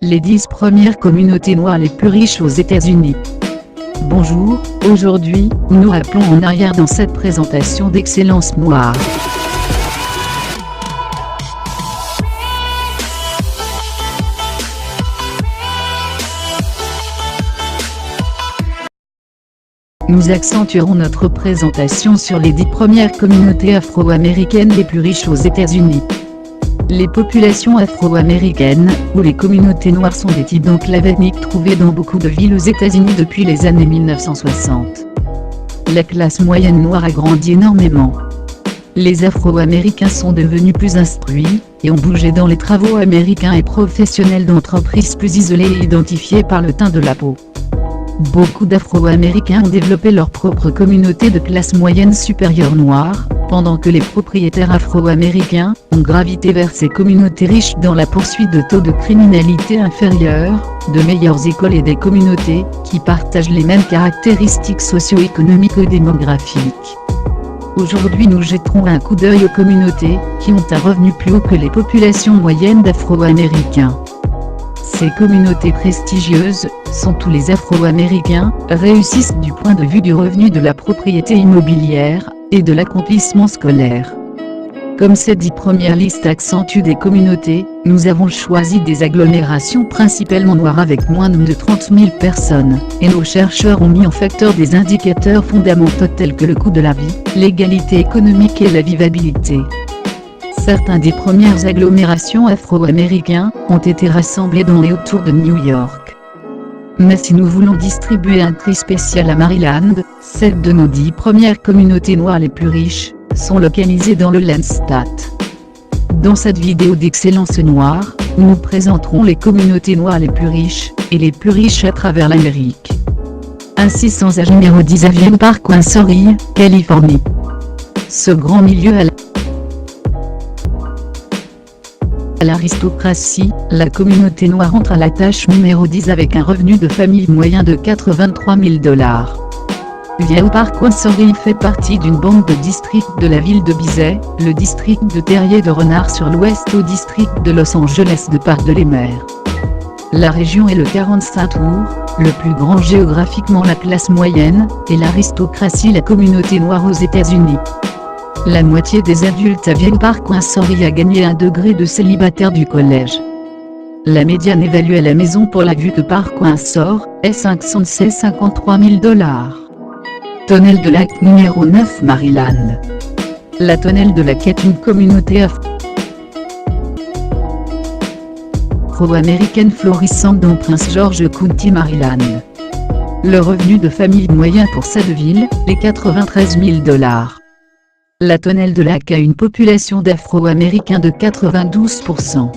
Les 10 premières communautés noires les plus riches aux États-Unis. Bonjour, aujourd'hui, nous rappelons en arrière dans cette présentation d'Excellence Noire. Nous accentuerons notre présentation sur les 10 premières communautés afro-américaines les plus riches aux États-Unis. Les populations afro-américaines, ou les communautés noires, sont des types d'enclaves ethniques trouvés dans beaucoup de villes aux États-Unis depuis les années 1960. La classe moyenne noire a grandi énormément. Les afro-américains sont devenus plus instruits, et ont bougé dans les travaux américains et professionnels d'entreprises plus isolées et identifiées par le teint de la peau. Beaucoup d'Afro-Américains ont développé leur propre communauté de classe moyenne supérieure noire, pendant que les propriétaires afro-américains ont gravité vers ces communautés riches dans la poursuite de taux de criminalité inférieurs, de meilleures écoles et des communautés qui partagent les mêmes caractéristiques socio-économiques et démographiques. Aujourd'hui, nous jetterons un coup d'œil aux communautés qui ont un revenu plus haut que les populations moyennes d'Afro-Américains. Ces communautés prestigieuses, sont tous les Afro-Américains, réussissent du point de vue du revenu de la propriété immobilière, et de l'accomplissement scolaire. Comme ces 10 premières listes accentuent des communautés, nous avons choisi des agglomérations principalement noires avec moins de 30 000 personnes, et nos chercheurs ont mis en facteur des indicateurs fondamentaux tels que le coût de la vie, l'égalité économique et la vivabilité. Certains des premières agglomérations afro-américaines ont été rassemblés dans et autour de New York. Mais si nous voulons distribuer un tri spécial à Maryland, 7 de nos 10 premières communautés noires les plus riches sont localisées dans le Landstat. Dans cette vidéo d'Excellence Noire, nous présenterons les communautés noires les plus riches, et les plus riches à travers l'Amérique. Ainsi, sans âge, numéro 10 à View Park, Sorry, Californie. Ce grand milieu à l'aristocratie, la communauté noire entre à la tâche numéro 10 avec un revenu de famille moyen de $83 000. View Park, Sorry fait partie d'une bande de districts de la ville de Bizet, le district de Terrier de Renard sur l'ouest au district de Los Angeles de Parc de les Mers. La région est le 45 tours, le plus grand géographiquement. La classe moyenne, et l'aristocratie, la communauté noire aux États-Unis. La moitié des adultes à View Park, Sorry a gagné un degré de célibataire du collège. La médiane évaluée à la maison pour la vue de Park, Sorry, est $553 000. Tonnelle de Lac numéro 9, Maryland. La Tonnelle de Lac est une communauté afro-américaine florissante dans Prince George County, Maryland. Le revenu de famille moyen pour cette ville est $93 000. La Tonnelle de Lac a une population d'Afro-Américains de 92%.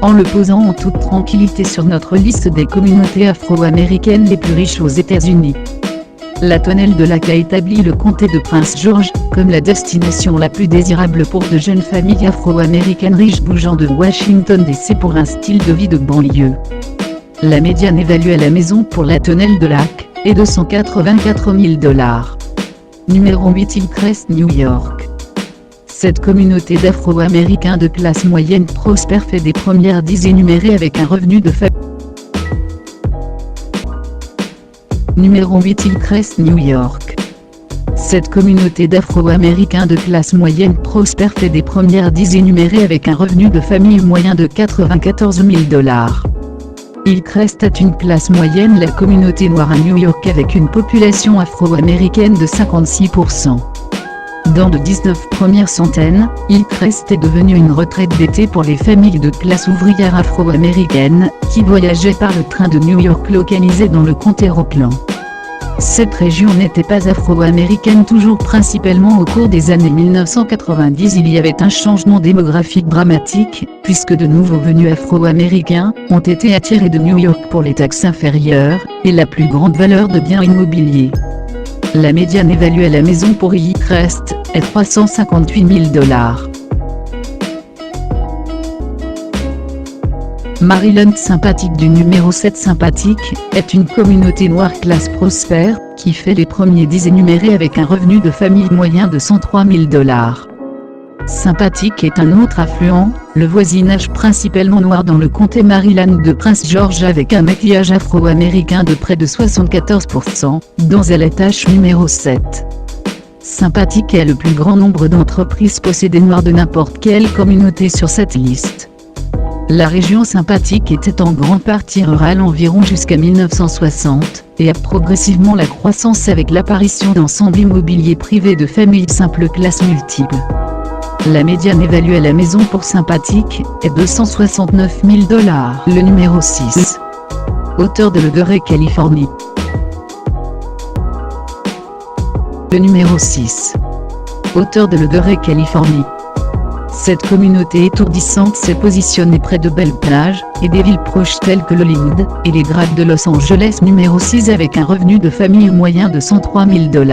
En le posant en toute tranquillité sur notre liste des communautés afro-américaines les plus riches aux États-Unis, la Tonnelle de Lac a établi le comté de Prince George comme la destination la plus désirable pour de jeunes familles afro-américaines riches bougeant de Washington DC pour un style de vie de banlieue. La médiane évaluée à la maison pour la Tonnelle de Lac est de $184 000. Numéro 8, Hillcrest, New York. Cette communauté d'Afro-Américains de classe moyenne prospère fait des premières 10 énumérées avec un revenu de famille. Numéro 8, Hillcrest, New York. Cette communauté d'Afro-Américains de classe moyenne prospère fait des premières 10 énumérées avec un revenu de famille moyen de $94 000. Hillcrest est une classe moyenne, la communauté noire à New York avec une population afro-américaine de 56%. Dans de 19 premières centaines, Hillcrest est devenu une retraite d'été pour les familles de classe ouvrière afro-américaine, qui voyageaient par le train de New York localisé dans le comté Rockland. Cette région n'était pas afro-américaine toujours principalement au cours des années 1990. Il y avait un changement démographique dramatique, puisque de nouveaux venus afro-américains ont été attirés de New York pour les taxes inférieures, et la plus grande valeur de biens immobiliers. La médiane évaluée à la maison pour Hillcrest est $358 000. Maryland sympathique du numéro 7 sympathique, est une communauté noire classe prospère, qui fait les premiers 10 énumérés avec un revenu de famille moyen de $103 000. Sympathique est un autre affluent, le voisinage principalement noir dans le comté Maryland de Prince George avec un maquillage afro-américain de près de 74%, dont est la tâche numéro 7. Sympathique est le plus grand nombre d'entreprises possédées noires de n'importe quelle communauté sur cette liste. La région Sympathique était en grande partie rurale environ jusqu'à 1960, et a progressivement la croissance avec l'apparition d'ensembles immobiliers privés de familles simples classes multiples. La médiane évaluée à la maison pour Sympathique est $269 000. Le numéro 6. Auteur de Ledere, Californie. Le numéro 6. Auteur de Ledere, Californie. Cette communauté étourdissante s'est positionnée près de belles plages, et des villes proches telles que l'Hollywood, et les Grades de Los Angeles. Numéro 6 avec un revenu de famille moyen de $103 000.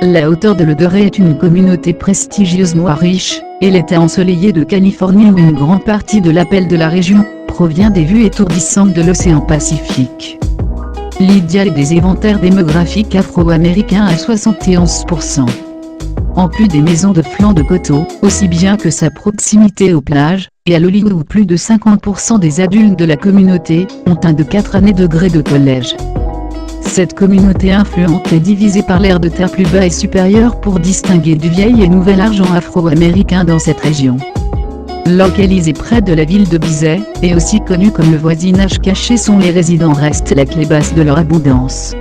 La hauteur de Ledere est une communauté prestigieuse noire riche, et l'État ensoleillé de Californie où une grande partie de l'appel de la région, provient des vues étourdissantes de l'océan Pacifique. L'idéal est des éventaires démographiques afro-américains à 71%. En plus des maisons de flanc de coteau, aussi bien que sa proximité aux plages, et à l'Hollywood où plus de 50% des adultes de la communauté, ont un de 4 années degrés de collège. Cette communauté influente est divisée par l'aire de terre plus bas et supérieur pour distinguer du vieil et nouvel argent afro-américain dans cette région. Localisée près de la ville de Bizet, et aussi connue comme le voisinage caché, sont les résidents restent la clé basse de leur abondance.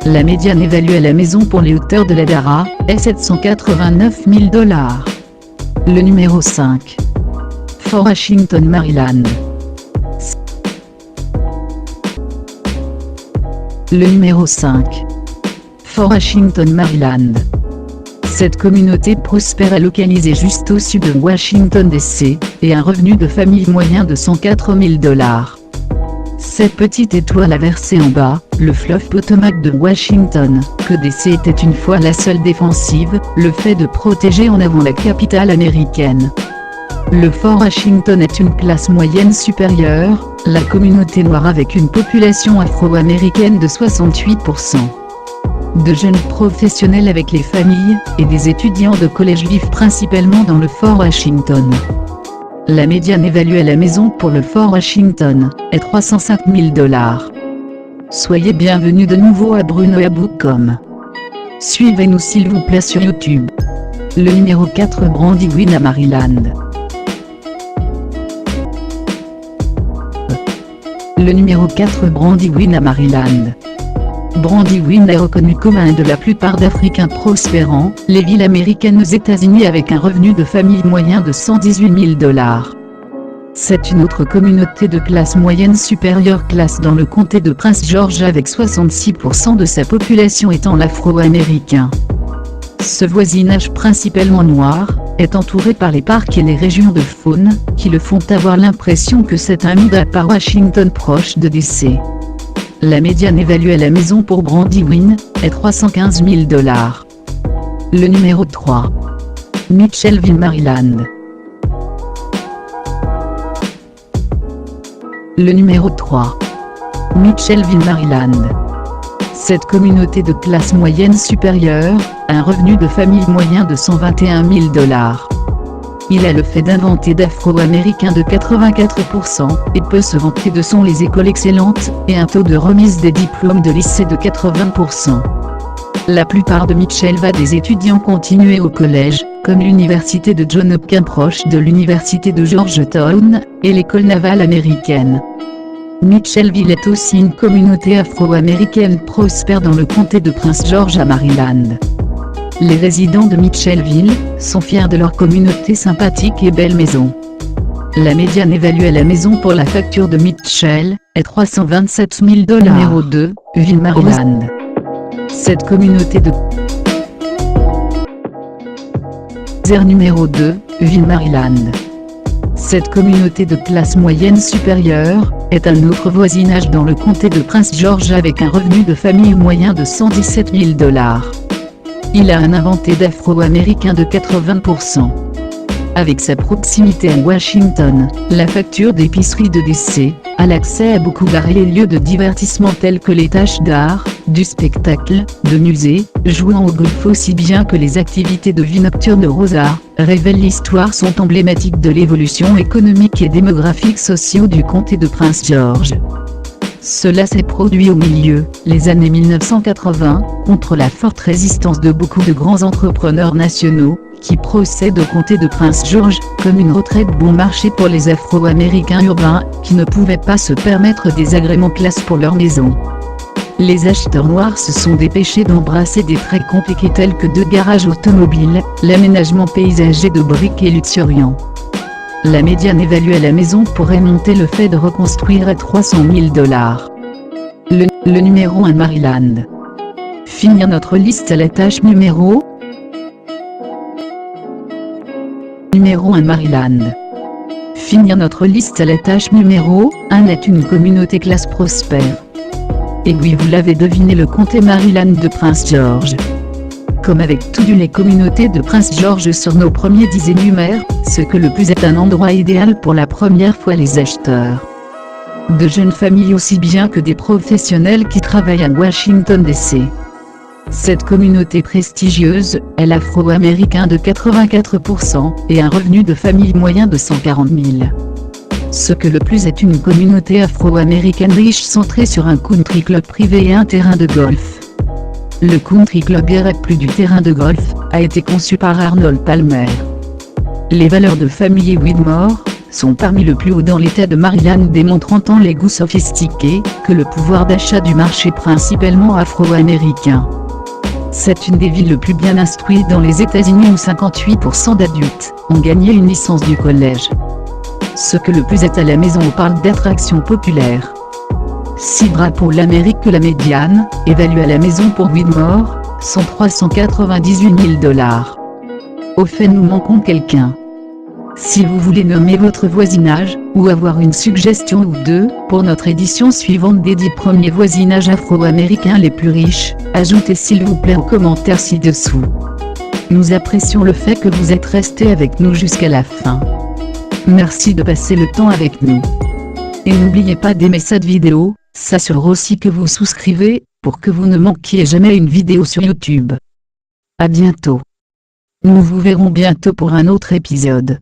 La médiane évaluée à la maison pour les hauteurs de la Dara est $789 000. Le numéro 5. Fort Washington, Maryland. Le numéro 5. Fort Washington, Maryland. Cette communauté prospère est localisée juste au sud de Washington DC, et un revenu de famille moyen de $104 000. Cette petite étoile a versé en bas, le fleuve Potomac de Washington, que DC était une fois la seule défensive, le fait de protéger en avant la capitale américaine. Le Fort Washington est une classe moyenne supérieure, la communauté noire avec une population afro-américaine de 68%. De jeunes professionnels avec les familles, et des étudiants de collège vivent principalement dans le Fort Washington. La médiane évaluée à la maison pour le Fort Washington est $305 000. Soyez bienvenus de nouveau à Bruno Abou.com. Suivez-nous s'il vous plaît sur YouTube. Le numéro 4 Brandywine à Maryland. Le numéro 4 Brandywine à Maryland. Brandywine est reconnu comme un de la plupart d'Africains prospérants, les villes américaines aux États-Unis avec un revenu de famille moyen de $118 000. C'est une autre communauté de classe moyenne supérieure classe dans le comté de Prince George avec 66% de sa population étant l'afro-américain. Ce voisinage principalement noir, est entouré par les parcs et les régions de faune, qui le font avoir l'impression que c'est un monde à part Washington proche de DC. La médiane évaluée à la maison pour Brandywine est $315 000. Le numéro 3. Mitchellville, Maryland. Le numéro 3. Mitchellville, Maryland. Cette communauté de classe moyenne supérieure a un revenu de famille moyen de $121 000. Il a le fait d'inventer d'afro-américains de 84% et peut se vanter de son les écoles excellentes et un taux de remise des diplômes de lycée de 80%. La plupart de Mitchell va des étudiants continués au collège, comme l'université de Johns Hopkins proche de l'université de Georgetown, et l'école navale américaine. Mitchellville est aussi une communauté afro-américaine prospère dans le comté de Prince George à Maryland. Les résidents de Mitchellville sont fiers de leur communauté sympathique et belle maison. La médiane évaluée à la maison pour la facture de Mitchell est $327 000. Numéro 2, Ville Maryland. Cette communauté de numéro 2, Ville Maryland. Cette communauté de classe moyenne supérieure est un autre voisinage dans le comté de Prince George avec un revenu de famille moyen de $117 000. Il a un inventé d'afro-américains de 80%. Avec sa proximité à Washington, la facture d'épicerie de DC a l'accès à beaucoup d'arts et les lieux de divertissement tels que les tâches d'art, du spectacle, de musées, jouant au golf aussi bien que les activités de vie nocturne de Rosa, révèlent l'histoire sont emblématiques de l'évolution économique et démographique sociaux du comté de Prince George. Cela s'est produit au milieu, les années 1980, contre la forte résistance de beaucoup de grands entrepreneurs nationaux, qui procèdent au comté de Prince George, comme une retraite bon marché pour les Afro-Américains urbains, qui ne pouvaient pas se permettre des agréments classe pour leur maison. Les acheteurs noirs se sont dépêchés d'embrasser des traits compliqués tels que deux garages automobiles, l'aménagement paysager de briques et luxuriant. La médiane évaluée la maison pourrait monter le fait de reconstruire à 300 000 $. Le numéro 1 Maryland. Finir notre liste à la tâche numéro 1 Maryland. Finir notre liste à la tâche numéro 1 est une communauté classe prospère. Et oui, vous l'avez deviné, le comté Maryland de Prince George. Comme avec toutes les communautés de Prince George sur nos premiers 10 énumères, ce que le plus est un endroit idéal pour la première fois les acheteurs. De jeunes familles aussi bien que des professionnels qui travaillent à Washington DC. Cette communauté prestigieuse est afro-américain de 84% et un revenu de famille moyen de 140 000. Ce que le plus est une communauté afro-américaine riche centrée sur un country club privé et un terrain de golf. Le country club plus du terrain de golf a été conçu par Arnold Palmer. Les valeurs de famille Whitmore sont parmi le plus haut dans l'état de Maryland, démontrant tant les goûts sophistiqués que le pouvoir d'achat du marché principalement afro-américain. C'est une des villes les plus bien instruites dans les États-Unis où 58% d'adultes ont gagné une licence du collège. Ce que le plus est à la maison on parle d'attractions populaires. 6 drapeaux l'Amérique que la médiane, évaluée à la maison pour Whitmore, sont 398 000 $. Au fait nous manquons quelqu'un. Si vous voulez nommer votre voisinage, ou avoir une suggestion ou deux, pour notre édition suivante des 10 premiers voisinages afro-américains les plus riches, ajoutez s'il vous plaît aux commentaires ci-dessous. Nous apprécions le fait que vous êtes resté avec nous jusqu'à la fin. Merci de passer le temps avec nous. Et n'oubliez pas d'aimer cette vidéo, s'assurer aussi que vous souscrivez, pour que vous ne manquiez jamais une vidéo sur YouTube. À bientôt. Nous vous verrons bientôt pour un autre épisode.